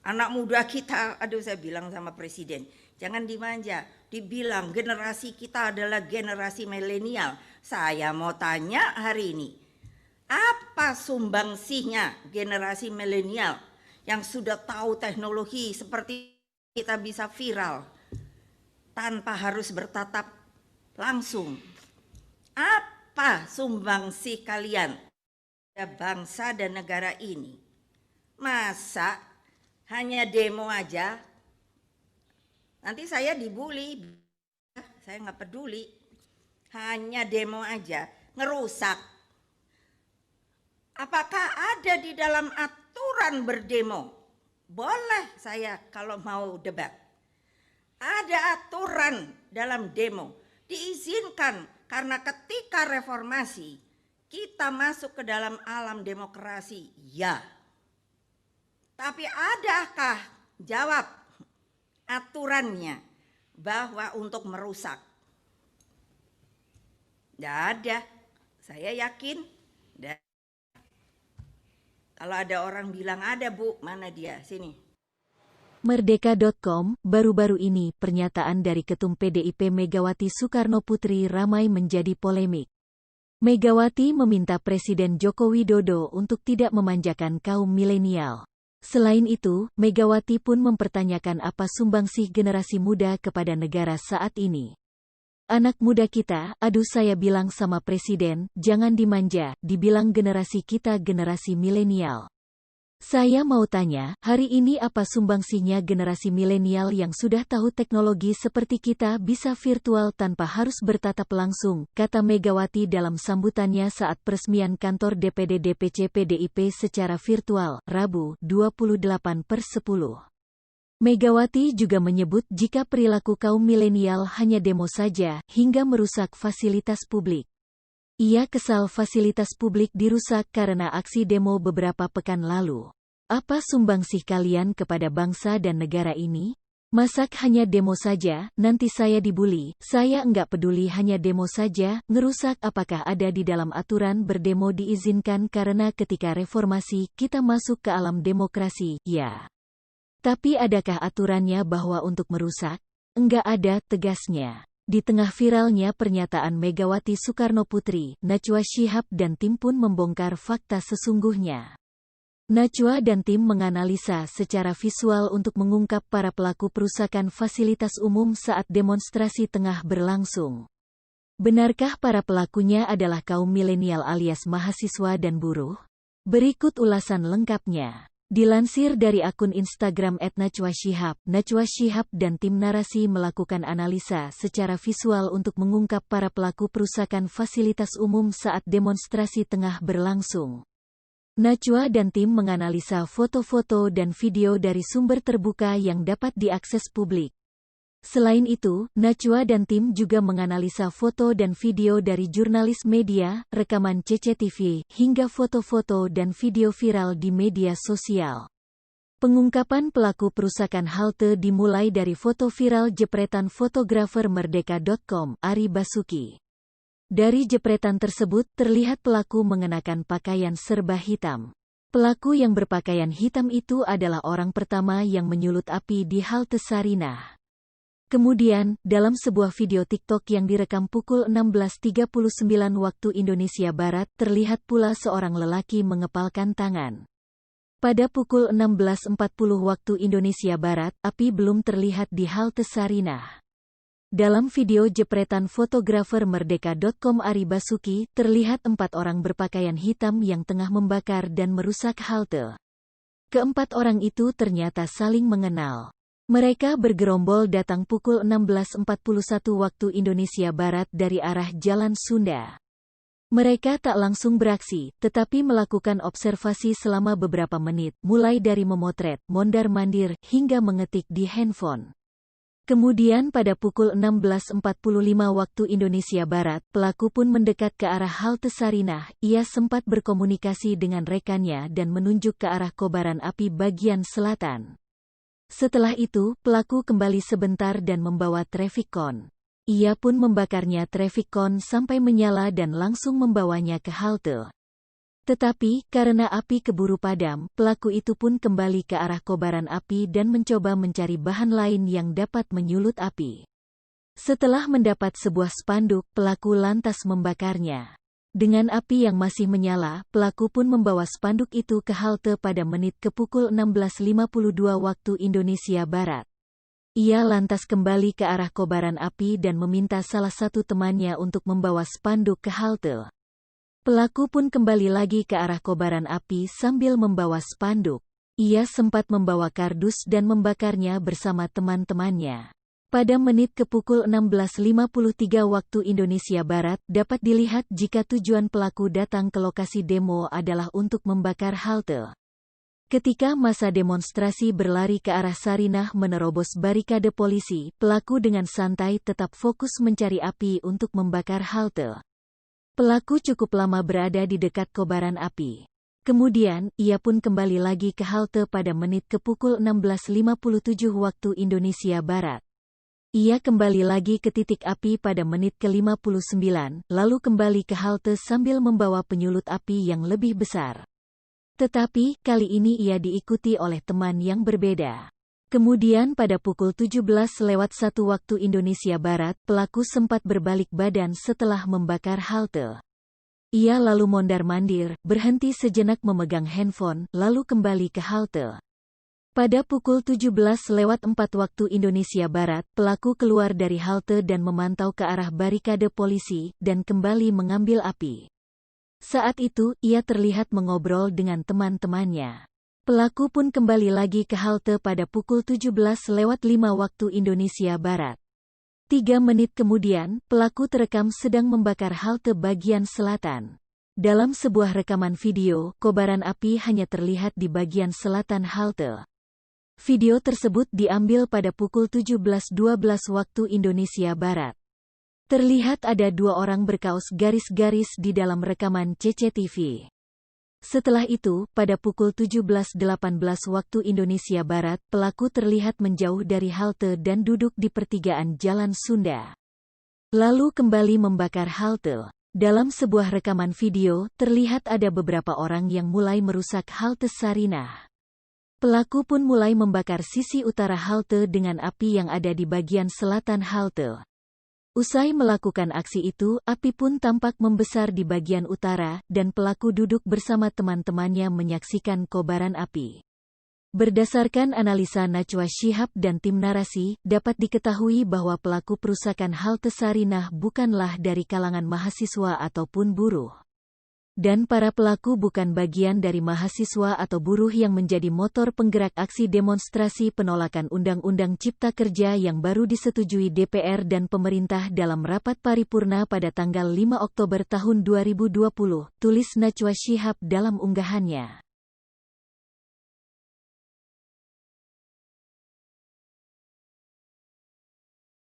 Anak muda kita, aduh saya bilang sama presiden, jangan dimanja. Dibilang generasi kita adalah generasi milenial. Saya mau tanya hari ini, apa sumbangsihnya generasi milenial yang sudah tahu teknologi seperti kita bisa viral tanpa harus bertatap langsung? Apa sumbangsih kalian pada bangsa dan negara ini? Masa hanya demo aja? Nanti saya dibully, saya nggak peduli. Hanya demo aja, ngerusak. Apakah ada di dalam aturan berdemo? Boleh saya kalau mau debat. Ada aturan dalam demo, diizinkan karena ketika reformasi kita masuk ke dalam alam demokrasi, ya. Tapi adakah jawab aturannya bahwa untuk merusak? Tidak ada, saya yakin. Kalau ada orang bilang ada Bu, mana dia? Sini. Merdeka.com, baru-baru ini pernyataan dari Ketum PDIP Megawati Soekarnoputri ramai menjadi polemik. Megawati meminta Presiden Joko Widodo untuk tidak memanjakan kaum milenial. Selain itu, Megawati pun mempertanyakan apa sumbangsih generasi muda kepada negara saat ini. Anak muda kita, aduh saya bilang sama Presiden, jangan dimanja, dibilang generasi kita generasi milenial. Saya mau tanya, hari ini apa sumbangsihnya generasi milenial yang sudah tahu teknologi seperti kita bisa virtual tanpa harus bertatap langsung, kata Megawati dalam sambutannya saat peresmian kantor DPD DPC PDIP secara virtual, Rabu, 28/10. Megawati juga menyebut jika perilaku kaum milenial hanya demo saja, hingga merusak fasilitas publik. Ia kesal fasilitas publik dirusak karena aksi demo beberapa pekan lalu. Apa sumbangsih kalian kepada bangsa dan negara ini? Masak hanya demo saja, nanti saya dibully, saya enggak peduli hanya demo saja, ngerusak apakah ada di dalam aturan berdemo diizinkan karena ketika reformasi kita masuk ke alam demokrasi, ya. Tapi adakah aturannya bahwa untuk merusak? Enggak ada, tegasnya. Di tengah viralnya pernyataan Megawati Soekarnoputri, Najwa Shihab dan tim pun membongkar fakta sesungguhnya. Najwa dan tim menganalisa secara visual untuk mengungkap para pelaku perusakan fasilitas umum saat demonstrasi tengah berlangsung. Benarkah para pelakunya adalah kaum milenial alias mahasiswa dan buruh? Berikut ulasan lengkapnya. Dilansir dari akun Instagram @najwashihab, Najwa Shihab dan tim narasi melakukan analisa secara visual untuk mengungkap para pelaku perusakan fasilitas umum saat demonstrasi tengah berlangsung. Najwa dan tim menganalisa foto-foto dan video dari sumber terbuka yang dapat diakses publik. Selain itu, Najwa dan tim juga menganalisa foto dan video dari jurnalis media, rekaman CCTV, hingga foto-foto dan video viral di media sosial. Pengungkapan pelaku perusakan halte dimulai dari foto viral jepretan fotografer Merdeka.com, Ari Basuki. Dari jepretan tersebut terlihat pelaku mengenakan pakaian serba hitam. Pelaku yang berpakaian hitam itu adalah orang pertama yang menyulut api di halte Sarinah. Kemudian, dalam sebuah video TikTok yang direkam pukul 16.39 waktu Indonesia Barat, terlihat pula seorang lelaki mengepalkan tangan. Pada pukul 16.40 waktu Indonesia Barat, api belum terlihat di halte Sarinah. Dalam video jepretan fotografer Merdeka.com Ari Basuki, terlihat 4 orang berpakaian hitam yang tengah membakar dan merusak halte. Keempat orang itu ternyata saling mengenal. Mereka bergerombol datang pukul 16.41 waktu Indonesia Barat dari arah Jalan Sunda. Mereka tak langsung beraksi, tetapi melakukan observasi selama beberapa menit, mulai dari memotret, mondar-mandir, hingga mengetik di handphone. Kemudian pada pukul 16.45 waktu Indonesia Barat, pelaku pun mendekat ke arah halte Sarinah. Ia sempat berkomunikasi dengan rekannya dan menunjuk ke arah kobaran api bagian selatan. Setelah itu, pelaku kembali sebentar dan membawa traffic cone. Ia pun membakarnya traffic cone sampai menyala dan langsung membawanya ke halte. Tetapi, karena api keburu padam, pelaku itu pun kembali ke arah kobaran api dan mencoba mencari bahan lain yang dapat menyulut api. Setelah mendapat sebuah spanduk, pelaku lantas membakarnya. Dengan api yang masih menyala, pelaku pun membawa spanduk itu ke halte pada menit ke pukul 16.52 waktu Indonesia Barat. Ia lantas kembali ke arah kobaran api dan meminta salah satu temannya untuk membawa spanduk ke halte. Pelaku pun kembali lagi ke arah kobaran api sambil membawa spanduk. Ia sempat membawa kardus dan membakarnya bersama teman-temannya. Pada menit ke pukul 16.53 waktu Indonesia Barat, dapat dilihat jika tujuan pelaku datang ke lokasi demo adalah untuk membakar halte. Ketika massa demonstrasi berlari ke arah Sarinah menerobos barikade polisi, pelaku dengan santai tetap fokus mencari api untuk membakar halte. Pelaku cukup lama berada di dekat kobaran api. Kemudian, ia pun kembali lagi ke halte pada menit ke pukul 16.57 waktu Indonesia Barat. Ia kembali lagi ke titik api pada menit ke-59, lalu kembali ke halte sambil membawa penyulut api yang lebih besar. Tetapi, kali ini ia diikuti oleh teman yang berbeda. Kemudian pada pukul 17.01 waktu Indonesia Barat, pelaku sempat berbalik badan setelah membakar halte. Ia lalu mondar-mandir, berhenti sejenak memegang handphone, lalu kembali ke halte. Pada pukul 17.04 waktu Indonesia Barat, pelaku keluar dari halte dan memantau ke arah barikade polisi, dan kembali mengambil api. Saat itu, ia terlihat mengobrol dengan teman-temannya. Pelaku pun kembali lagi ke halte pada pukul 17.05 waktu Indonesia Barat. 3 menit kemudian, pelaku terekam sedang membakar halte bagian selatan. Dalam sebuah rekaman video, kobaran api hanya terlihat di bagian selatan halte. Video tersebut diambil pada pukul 17.12 waktu Indonesia Barat. Terlihat ada 2 orang berkaos garis-garis di dalam rekaman CCTV. Setelah itu, pada pukul 17.18 waktu Indonesia Barat, pelaku terlihat menjauh dari halte dan duduk di pertigaan Jalan Sunda. Lalu kembali membakar halte. Dalam sebuah rekaman video, terlihat ada beberapa orang yang mulai merusak halte Sarinah. Pelaku pun mulai membakar sisi utara halte dengan api yang ada di bagian selatan halte. Usai melakukan aksi itu, api pun tampak membesar di bagian utara, dan pelaku duduk bersama teman-temannya menyaksikan kobaran api. Berdasarkan analisa Najwa Shihab dan tim narasi, dapat diketahui bahwa pelaku perusakan halte Sarinah bukanlah dari kalangan mahasiswa ataupun buruh. Dan para pelaku bukan bagian dari mahasiswa atau buruh yang menjadi motor penggerak aksi demonstrasi penolakan Undang-Undang Cipta Kerja yang baru disetujui DPR dan pemerintah dalam rapat paripurna pada tanggal 5 Oktober tahun 2020, tulis Najwa Shihab dalam unggahannya.